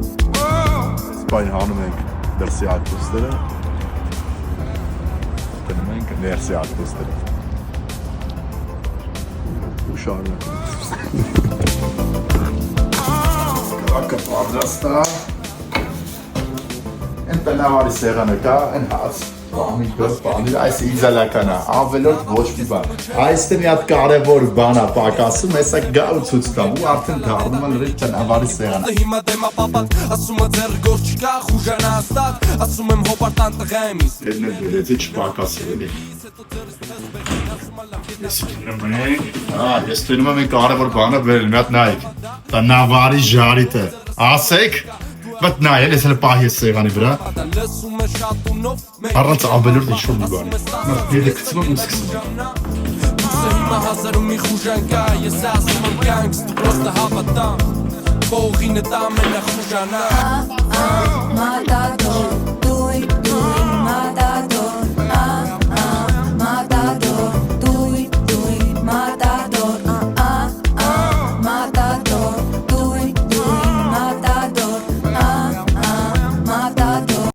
Սպայն հանում ենք դրսի արկուստերը, գնում ենք ներսի արկուստերը։ Ու շարունակ։ Կրակը պատրաստա։ Են տնավարի սեղանը կա, են հաց, բանի, այս իզալական է, ավելորդ ոչ մի բան։ Այստեղ մի հատ կարևոր բան է պակասում, հեսա գա ու ցույց տամ ու արդեն դառնում է լրիվ տնավարի սեղանը։ Հիմա դեմա պապատ, ասում է ձեր գործ չկա, խուժանա հաստատ, ասում եմ հոպարտան տղա եմ իս։ Դերն էլ վերեցի չպակասել էլի։ Ես տենում եմ են կարևոր բանը վերել, մի հատ նայեք, տնավարի ժարիտը, ասեք, Բայց նայ, ես հələ պահի ես սեղանի վրա։ Առանց ավելորդ ինչ-որ մի բանի։ Եդը կծում եմ ու սկսում։ Հիմա հազարում մի խուժան կա, ես ասում եմ գանգս, դու պրոստը հավատամ, բողինը տամ են է խուժանա։